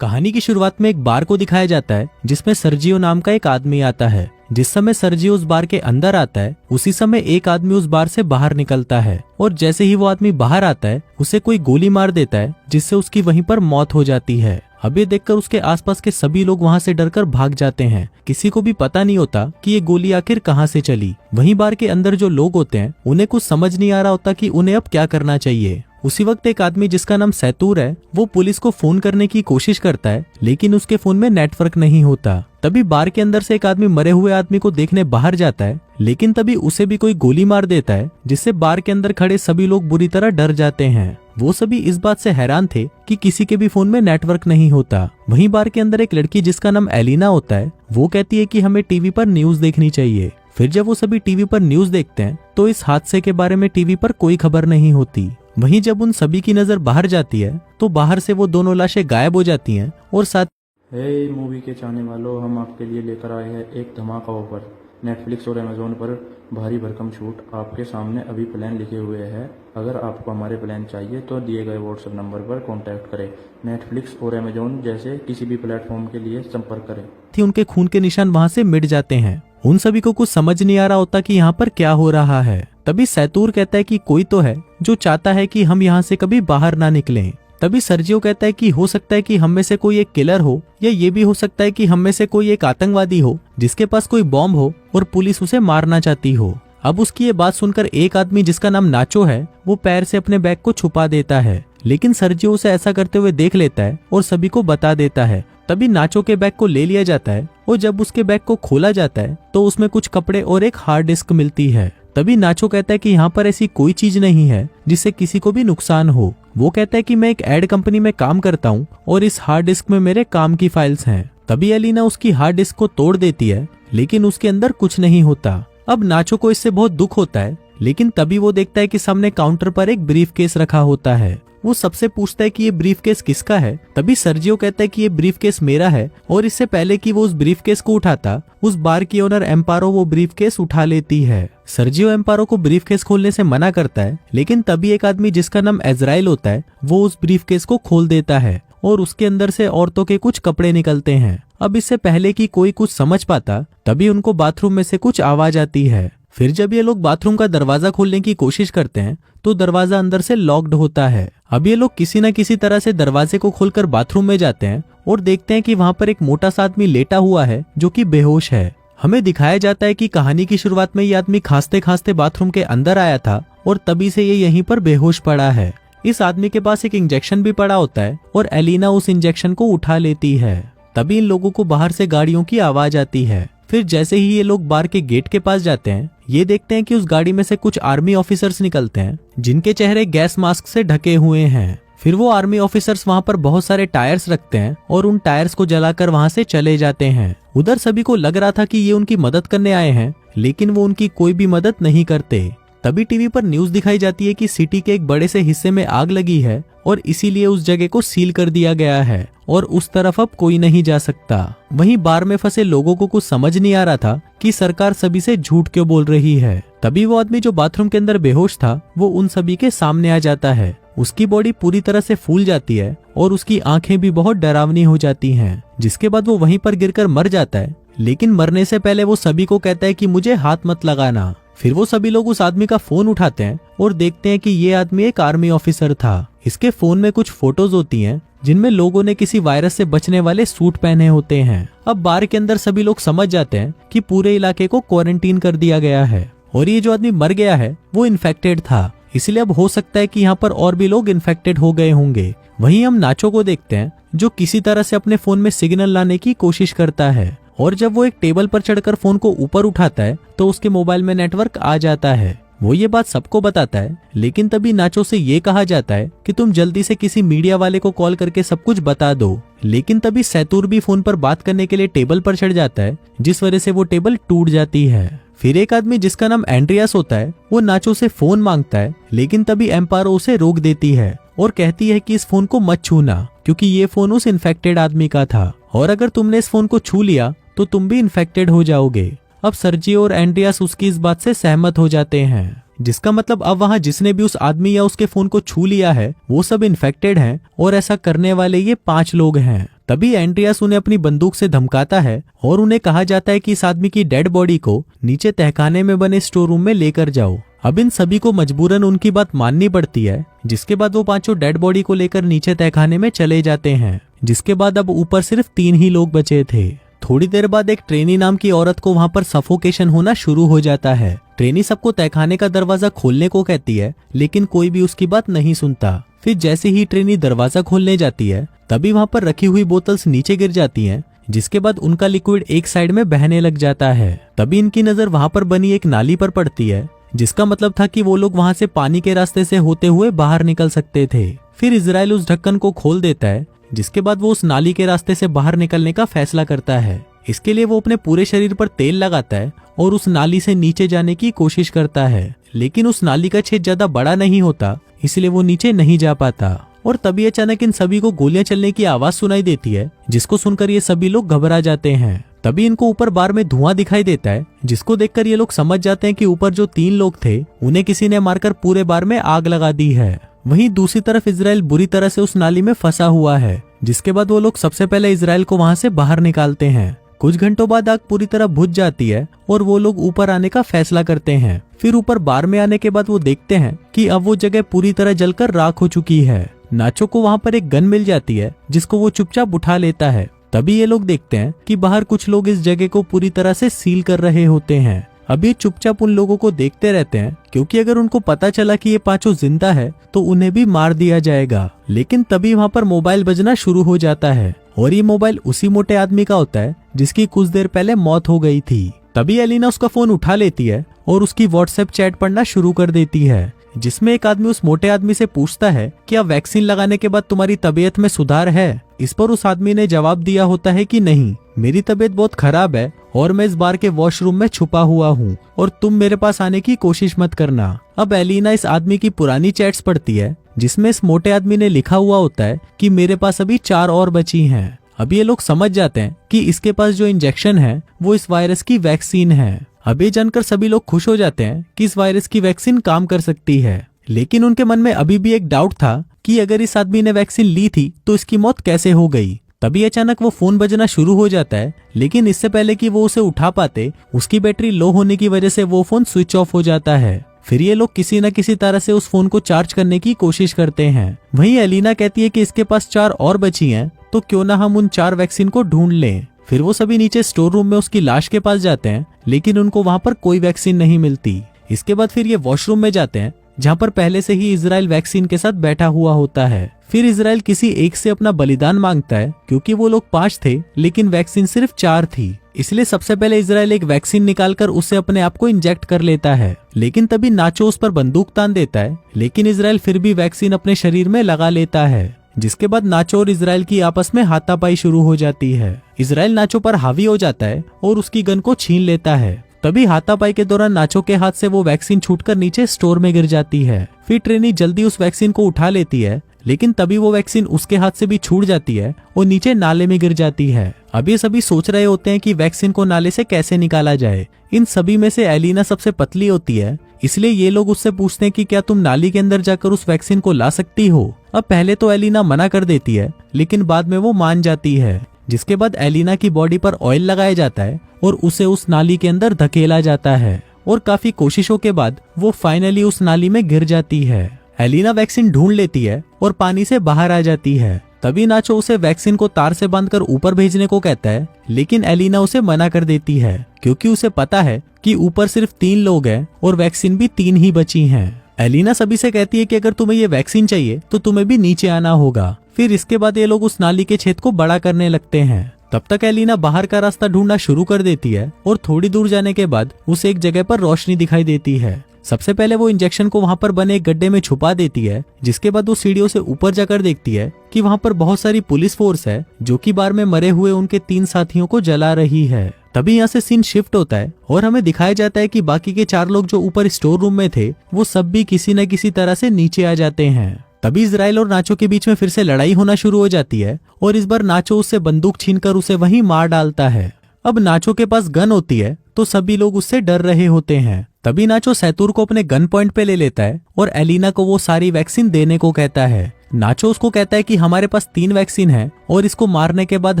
कहानी की शुरुआत में एक बार को दिखाया जाता है जिसमें सर्जियो नाम का एक आदमी आता है। जिस समय सर्जियो उस बार के अंदर आता है उसी समय एक आदमी उस बार से बाहर निकलता है और जैसे ही वो आदमी बाहर आता है उसे कोई गोली मार देता है जिससे उसकी वहीं पर मौत हो जाती है। अब ये देखकर उसके आसपास के सभी लोग वहां से डरकर भाग जाते हैं। किसी को भी पता नहीं होता कि ये गोली आखिर कहां से चली। वहीं बार के अंदर जो लोग होते हैं उन्हें कुछ समझ नहीं आ रहा होता कि उन्हें अब क्या करना चाहिए। उसी वक्त एक आदमी जिसका नाम सैतूर है वो पुलिस को फोन करने की कोशिश करता है लेकिन उसके फोन में नेटवर्क नहीं होता। तभी बार के अंदर से एक आदमी मरे हुए आदमी को देखने बाहर जाता है लेकिन तभी उसे भी कोई गोली मार देता है जिससे बार के अंदर खड़े सभी लोग बुरी तरह डर जाते हैं। वो सभी इस बात से हैरान थे कि किसी के भी फोन में नेटवर्क नहीं होता। वहीं बार के अंदर एक लड़की जिसका नाम एलिना होता है वो कहती है कि हमें टीवी पर न्यूज देखनी चाहिए। फिर जब वो सभी टीवी पर न्यूज देखते हैं तो इस हादसे के बारे में टीवी पर कोई खबर नहीं होती। वहीं जब उन सभी की नजर बाहर जाती है तो बाहर से वो दोनों लाशें गायब हो जाती हैं और साथ मूवी के चाहने वालों, हम आपके लिए लेकर आए हैं एक धमाका ऑफर। नेटफ्लिक्स और अमेजोन पर भारी भरकम छूट आपके सामने अभी प्लान लिखे हुए हैं। अगर आपको हमारे प्लान चाहिए तो दिए गए व्हाट्सएप नंबर पर कांटेक्ट करें। नेटफ्लिक्स और अमेजोन जैसे किसी भी प्लेटफॉर्म के लिए संपर्क करें। उनके खून के निशान वहां से मिट जाते हैं। उन सभी को कुछ समझ नहीं आ रहा होता कि यहाँ पर क्या हो रहा है। तभी सैतूर कहता है कि कोई तो है जो चाहता है कि हम यहाँ से कभी बाहर ना निकलें। तभी सर्जियो कहता है कि हो सकता है कि हम में से कोई एक किलर हो या ये भी हो सकता है कि हम में से कोई एक आतंकवादी हो जिसके पास कोई बॉम्ब हो और पुलिस उसे मारना चाहती हो। अब उसकी ये बात सुनकर एक आदमी जिसका नाम नाचो है वो पैर से अपने बैग को छुपा देता है लेकिन सर्जियो उसे ऐसा करते हुए देख लेता है और सभी को बता देता है। तभी नाचो के बैग को ले लिया जाता है और जब उसके बैग को खोला जाता है तो उसमें कुछ कपड़े और एक हार्ड डिस्क मिलती है। तभी नाचो कहता है कि यहाँ पर ऐसी कोई चीज नहीं है जिससे किसी को भी नुकसान हो। वो कहता है कि मैं एक एड कंपनी में काम करता हूँ और इस हार्ड डिस्क में मेरे काम की फाइल्स हैं। तभी एलिना उसकी हार्ड डिस्क को तोड़ देती है लेकिन उसके अंदर कुछ नहीं होता। अब नाचो को इससे बहुत दुख होता है लेकिन तभी वो देखता है कि सामने काउंटर पर एक ब्रीफ केस रखा होता है। वो सबसे पूछता है कि ये ब्रीफ केस किसका है। तभी सर्जियो कहता है कि ये ब्रीफ केस मेरा है और इससे पहले कि वो उस ब्रीफ केस को उठाता उस बार की ओनर एम्पारो वो ब्रीफ केस उठा लेती है। सर्जियो एम्पारो को ब्रीफ केस खोलने से मना करता है लेकिन तभी एक आदमी जिसका नाम इजराइल होता है वो उस ब्रीफ केस को खोल देता है और उसके अंदर से औरतों के कुछ कपड़े निकलते हैं। अब इससे पहले कि कोई कुछ समझ पाता तभी उनको बाथरूम में से कुछ आवाज आती है। फिर जब ये लोग बाथरूम का दरवाजा खोलने की कोशिश करते हैं तो दरवाजा अंदर से लॉक्ड होता है। अब ये लोग किसी न किसी तरह से दरवाजे को खोलकर बाथरूम में जाते हैं और देखते हैं कि वहां पर एक मोटा सा आदमी लेटा हुआ है जो कि बेहोश है। हमें दिखाया जाता है कि कहानी की शुरुआत में ये आदमी खांसते खांसते बाथरूम के अंदर आया था और तभी से ये यहीं पर बेहोश पड़ा है। इस आदमी के पास एक इंजेक्शन भी पड़ा होता है और एलिना उस इंजेक्शन को उठा लेती है। तभी इन लोगों को बाहर से गाड़ियों की आवाज आती है। फिर जैसे ही ये लोग बार के गेट के पास जाते हैं ये देखते हैं कि उस गाड़ी में से कुछ आर्मी ऑफिसर्स निकलते हैं जिनके चेहरे गैस मास्क से ढके हुए हैं। फिर वो आर्मी ऑफिसर्स वहां पर बहुत सारे टायर्स रखते हैं और उन टायर्स को जलाकर वहां से चले जाते हैं। उधर सभी को लग रहा था कि ये उनकी मदद करने आए हैं लेकिन वो उनकी कोई भी मदद नहीं करते। तभी टीवी पर न्यूज दिखाई जाती है कि सिटी के एक बड़े से हिस्से में आग लगी है और इसीलिए उस जगह को सील कर दिया गया है और उस तरफ अब कोई नहीं जा सकता। वहीं बार में फंसे लोगों को कुछ समझ नहीं आ रहा था कि सरकार सभी से झूठ क्यों बोल रही है। तभी वो आदमी जो बाथरूम के अंदर बेहोश था वो उन सभी के सामने आ जाता है। उसकी बॉडी पूरी तरह से फूल जाती है और उसकी आंखें भी बहुत डरावनी हो जाती हैं, जिसके बाद वो वहीं पर गिरकर मर जाता है। लेकिन मरने से पहले वो सभी को कहता है कि मुझे हाथ मत लगाना। फिर वो सभी लोग उस आदमी का फोन उठाते हैं और देखते हैं कि ये आदमी एक आर्मी ऑफिसर था। इसके फोन में कुछ फोटोज होती हैं जिनमें लोगों ने किसी वायरस से बचने वाले सूट पहने होते हैं। अब बार के अंदर सभी लोग समझ जाते हैं कि पूरे इलाके को क्वारंटीन कर दिया गया है और ये जो आदमी मर गया है वो इन्फेक्टेड था, इसलिए अब हो सकता है कि यहाँ पर और भी लोग इन्फेक्टेड हो गए होंगे। वहीं हम नाचो को देखते हैं जो किसी तरह से अपने फोन में सिग्नल लाने की कोशिश करता है और जब वो एक टेबल पर चढ़कर फोन को ऊपर उठाता है तो उसके मोबाइल में नेटवर्क आ जाता है। वो ये बात सबको बताता है लेकिन तभी नाचो से ये कहा जाता है कि तुम जल्दी से किसी मीडिया वाले को कॉल करके सब कुछ बता दो। लेकिन तभी सैतूर भी फोन पर बात करने के लिए टेबल पर चढ़ जाता है जिस वजह से वो टेबल टूट जाती है। फिर एक आदमी जिसका नाम एंड्रियास होता है वो नाचो से फोन मांगता है लेकिन तभी एम्पारो उसे रोक देती है और कहती है कि इस फोन को मत छूना क्योंकि ये फोन उस इन्फेक्टेड आदमी का था और अगर तुमने इस फोन को छू लिया तो तुम भी इन्फेक्टेड हो जाओगे। अब सर्जियो और एंड्रियास उसकी इस बात से सहमत हो जाते हैं जिसका मतलब अब वहाँ जिसने भी उस आदमी या उसके फोन को छू लिया है वो सब इन्फेक्टेड हैं और ऐसा करने वाले ये 5 लोग हैं। तभी एंड्रियास उन्हें अपनी बंदूक से धमकाता है और उन्हें कहा जाता है कि इस आदमी की डेड बॉडी को नीचे तहखाने में बने स्टोर रूम में लेकर जाओ। अब इन सभी को मजबूरन उनकी बात माननी पड़ती है, जिसके बाद वो पांचों डेड बॉडी को लेकर नीचे तहखाने में चले जाते हैं। जिसके बाद अब ऊपर सिर्फ 3 ही लोग बचे थे। थोड़ी देर बाद एक ट्रेनी नाम की औरत को वहां पर सफोकेशन होना शुरू हो जाता है। ट्रेनी सबको तहखाने का दरवाजा खोलने को कहती है, लेकिन कोई भी उसकी बात नहीं सुनता। फिर जैसे ही ट्रेनी दरवाजा खोलने जाती है तभी वहां पर रखी हुई बोतल्स नीचे गिर जाती हैं, जिसके बाद उनका लिक्विड एक साइड में बहने लग जाता है। तभी इनकी नजर वहां पर बनी एक नाली पर पड़ती है, जिसका मतलब था कि वो लोग वहां से पानी के रास्ते से होते हुए बाहर निकल सकते थे। फिर इजराइल उस ढक्कन को खोल देता है, जिसके बाद वो उस नाली के रास्ते से बाहर निकलने का फैसला करता है। इसके लिए वो अपने पूरे शरीर पर तेल लगाता है और उस नाली से नीचे जाने की कोशिश करता है, लेकिन उस नाली का छेद ज्यादा बड़ा नहीं होता, इसलिए वो नीचे नहीं जा पाता। और तभी अचानक इन सभी को गोलियां चलने की आवाज सुनाई देती है, जिसको सुनकर ये सभी लोग घबरा जाते हैं। तभी इनको ऊपर बार में धुआं दिखाई देता है, जिसको देखकर ये लोग समझ जाते हैं कि ऊपर जो 3 लोग थे उन्हें किसी ने मारकर पूरे बार में आग लगा दी है। वहीं दूसरी तरफ इजराइल बुरी तरह से उस नाली में फंसा हुआ है, जिसके बाद वो लोग सबसे पहले इजराइल को वहां से बाहर निकालते हैं। कुछ घंटों बाद आग पूरी तरह बुझ जाती है और वो लोग ऊपर आने का फैसला करते हैं। फिर ऊपर बार में आने के बाद वो देखते हैं कि अब वो जगह पूरी तरह जलकर राख हो चुकी है। नाचो को वहां पर एक गन मिल जाती है, जिसको वो चुपचाप उठा लेता है। तभी ये लोग देखते हैं कि बाहर कुछ लोग इस जगह को पूरी तरह से सील कर रहे होते हैं। अब ये चुपचाप उन लोगों को देखते रहते हैं, क्योंकि अगर उनको पता चला कि ये पांचों जिंदा है तो उन्हें भी मार दिया जाएगा। लेकिन तभी वहां पर मोबाइल बजना शुरू हो जाता है और ये मोबाइल उसी मोटे आदमी का होता है जिसकी कुछ देर पहले मौत हो गई थी। तभी एलिना उसका फोन उठा लेती है और उसकी व्हाट्सएप चैट पढ़ना शुरू कर देती है, जिसमें एक आदमी उस मोटे आदमी से पूछता है कि क्या वैक्सीन लगाने के बाद तुम्हारी तबीयत में सुधार है। इस पर उस आदमी ने जवाब दिया होता है कि नहीं, मेरी तबीयत बहुत खराब है और मैं इस बार के वॉशरूम में छुपा हुआ हूँ और तुम मेरे पास आने की कोशिश मत करना। अब एलिना इस आदमी की पुरानी चैट्स पढ़ती है, जिसमें इस मोटे आदमी ने लिखा हुआ होता है कि मेरे पास अभी 4 और बची हैं। अब ये लोग समझ जाते हैं कि इसके पास जो इंजेक्शन है वो इस वायरस की वैक्सीन है। अब ये जानकर सभी लोग खुश हो जाते हैं कि इस वायरस की वैक्सीन काम कर सकती है, लेकिन उनके मन में अभी भी एक डाउट था कि अगर इस आदमी ने वैक्सीन ली थी तो इसकी मौत कैसे हो गई। तभी अचानक वो फोन बजना शुरू हो जाता है, लेकिन इससे पहले कि वो उसे उठा पाते उसकी बैटरी लो होने की वजह से वो फोन स्विच ऑफ हो जाता है। फिर ये लोग किसी न किसी तरह से उस फोन को चार्ज करने की कोशिश करते हैं। वहीं एलिना कहती है कि इसके पास 4 और बची हैं, तो क्यों ना हम उन 4 वैक्सीन को ढूंढ लें। फिर वो सभी नीचे स्टोर रूम में उसकी लाश के पास जाते हैं, लेकिन उनको वहां पर कोई वैक्सीन नहीं मिलती। इसके बाद फिर ये वॉशरूम में जाते हैं, जहां पर पहले से ही इजराइल वैक्सीन के साथ बैठा हुआ होता है। फिर इजराइल किसी एक से अपना बलिदान मांगता है, क्योंकि वो लोग 5 थे लेकिन वैक्सीन सिर्फ 4 थी। इसलिए सबसे पहले इजराइल एक वैक्सीन निकालकर उसे अपने आप को इंजेक्ट कर लेता है, लेकिन तभी नाचो उस पर बंदूक तान देता है, लेकिन इजराइल फिर भी वैक्सीन अपने शरीर में लगा लेता है। जिसके बाद नाचो और इजराइल की आपस में हाथापाई शुरू हो जाती है। इजराइल नाचो पर हावी हो जाता है और उसकी गन को छीन लेता है। तभी हाथापाई के दौरान नाचो के हाथ से वो वैक्सीन छूटकर नीचे स्टोर में गिर जाती है। फिर ट्रेनी जल्दी उस वैक्सीन को उठा लेती है, लेकिन तभी वो वैक्सीन उसके हाथ से भी छूट जाती है और नीचे नाले में गिर जाती है। अब ये सभी सोच रहे होते हैं कि वैक्सीन को नाले से कैसे निकाला जाए। इन सभी में से एलिना सबसे पतली होती है, इसलिए ये लोग उससे पूछते हैं कि क्या तुम नाली के अंदर जाकर उस वैक्सीन को ला सकती हो। अब पहले तो एलिना मना कर देती है, लेकिन बाद में वो मान जाती है। जिसके बाद एलिना की बॉडी पर ऑयल लगाया जाता है और उसे उस नाली के अंदर धकेला जाता है और काफी कोशिशों के बाद वो फाइनली उस नाली में गिर जाती है। एलिना वैक्सीन ढूंढ लेती है और पानी से बाहर आ जाती है। तभी नाचो उसे वैक्सीन को तार से बांधकर ऊपर भेजने को कहता है, लेकिन एलिना उसे मना कर देती है, क्योंकि उसे पता है कि ऊपर सिर्फ 3 लोग हैं और वैक्सीन भी 3 ही बची हैं। एलिना सभी से कहती है कि अगर तुम्हें ये वैक्सीन चाहिए तो तुम्हें भी नीचे आना होगा। फिर इसके बाद ये लोग उस नाली के छेद को बड़ा करने लगते हैं। तब तक एलिना बाहर का रास्ता ढूंढना शुरू कर देती है और थोड़ी दूर जाने के बाद उसे एक जगह पर रोशनी दिखाई देती है। सबसे पहले वो इंजेक्शन को वहां पर बने एक गड्ढे में छुपा देती है, जिसके बाद वो सीढ़ियों से ऊपर जाकर देखती है कि वहां पर बहुत सारी पुलिस फोर्स है, जो कि बार में मरे हुए उनके 3 साथियों को जला रही है। तभी यहाँ से सीन शिफ्ट होता है और हमें दिखाया जाता है कि बाकी के 4 लोग जो ऊपर स्टोर रूम में थे वो सब भी किसी न किसी तरह से नीचे आ जाते हैं। तभी इजराइल और नाचो के बीच में फिर से लड़ाई होना शुरू हो जाती है और इस बार नाचो उससे बंदूक छीनकर उसे वहीं मार डालता है। अब नाचो के पास गन होती है तो सभी लोग उससे डर रहे होते हैं। तभी नाचो सैतूर को अपने गन पॉइंट पे ले लेता है और एलिना को वो सारी वैक्सीन देने को कहता है। नाचो उसको कहता है कि हमारे पास 3 वैक्सीन है और इसको मारने के बाद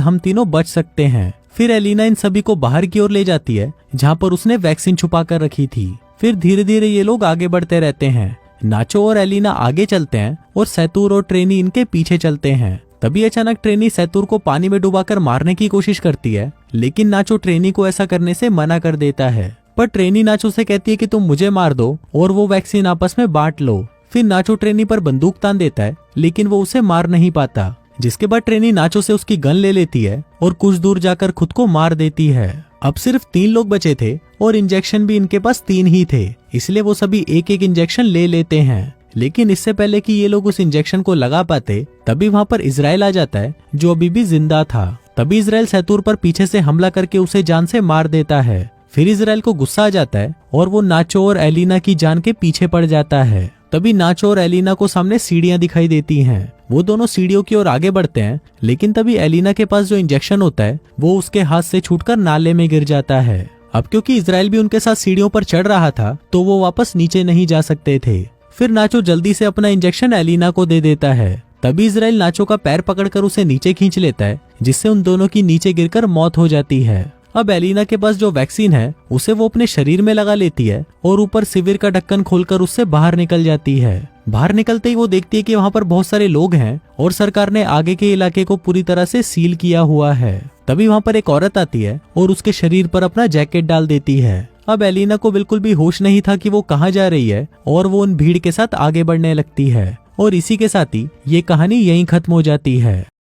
हम तीनों बच सकते हैं। फिर एलिना इन सभी को बाहर की ओर ले जाती है जहाँ पर उसने वैक्सीन छुपा कर रखी थी। फिर धीरे धीरे ये लोग आगे बढ़ते रहते हैं। नाचो और एलिना आगे चलते हैं और सैतूर और ट्रेनी इनके पीछे चलते हैं। तभी अचानक ट्रेनी सैतूर को पानी में डुबाकर मारने की कोशिश करती है, लेकिन नाचो ट्रेनी को ऐसा करने से मना कर देता है। पर ट्रेनी नाचो से कहती है कि तुम मुझे मार दो और वो वैक्सीन आपस में बांट लो। फिर नाचो ट्रेनी पर बंदूक तान देता है, लेकिन वो उसे मार नहीं पाता। जिसके बाद ट्रेनी नाचो से उसकी गन ले लेती है और कुछ दूर जाकर खुद को मार देती है। अब सिर्फ 3 लोग बचे थे और इंजेक्शन भी इनके पास 3 ही थे, इसलिए वो सभी एक एक इंजेक्शन ले लेते हैं। लेकिन इससे पहले कि ये लोग उस इंजेक्शन को लगा पाते, तभी वहाँ पर इजराइल आ जाता है जो अभी भी जिंदा था। तभी इजराइल सैतूर पर पीछे से हमला करके उसे जान से मार देता है। फिर इजराइल को गुस्सा आ जाता है और वो नाचो और एलिना की जान के पीछे पड़ जाता है। तभी नाचो और एलिना को सामने सीढ़ियां दिखाई देती हैं। वो दोनों सीढ़ियों की ओर आगे बढ़ते हैं, लेकिन तभी एलिना के पास जो इंजेक्शन होता है वो उसके हाथ से छूटकर नाले में गिर जाता है। अब क्योंकि इजराइल भी उनके साथ सीढ़ियों पर चढ़ रहा था तो वो वापस नीचे नहीं जा सकते थे। फिर नाचो जल्दी से अपना इंजेक्शन एलिना को दे देता है। तभी इजराइल नाचो का पैर पकड़कर उसे नीचे खींच लेता है, जिससे उन दोनों की नीचे गिरकर मौत हो जाती है। अब एलिना के पास जो वैक्सीन है उसे वो अपने शरीर में लगा लेती है और ऊपर शिविर का ढक्कन खोलकर उससे बाहर निकल जाती है। बाहर निकलते ही वो देखती है कि वहाँ पर बहुत सारे लोग हैं और सरकार ने आगे के इलाके को पूरी तरह से सील किया हुआ है। तभी वहाँ पर एक औरत आती है और उसके शरीर पर अपना जैकेट डाल देती है। अब एलिना को बिल्कुल भी होश नहीं था कि वो कहाँ जा रही है और वो उन भीड़ के साथ आगे बढ़ने लगती है। और इसी के साथ ही ये कहानी यहीं खत्म हो जाती है।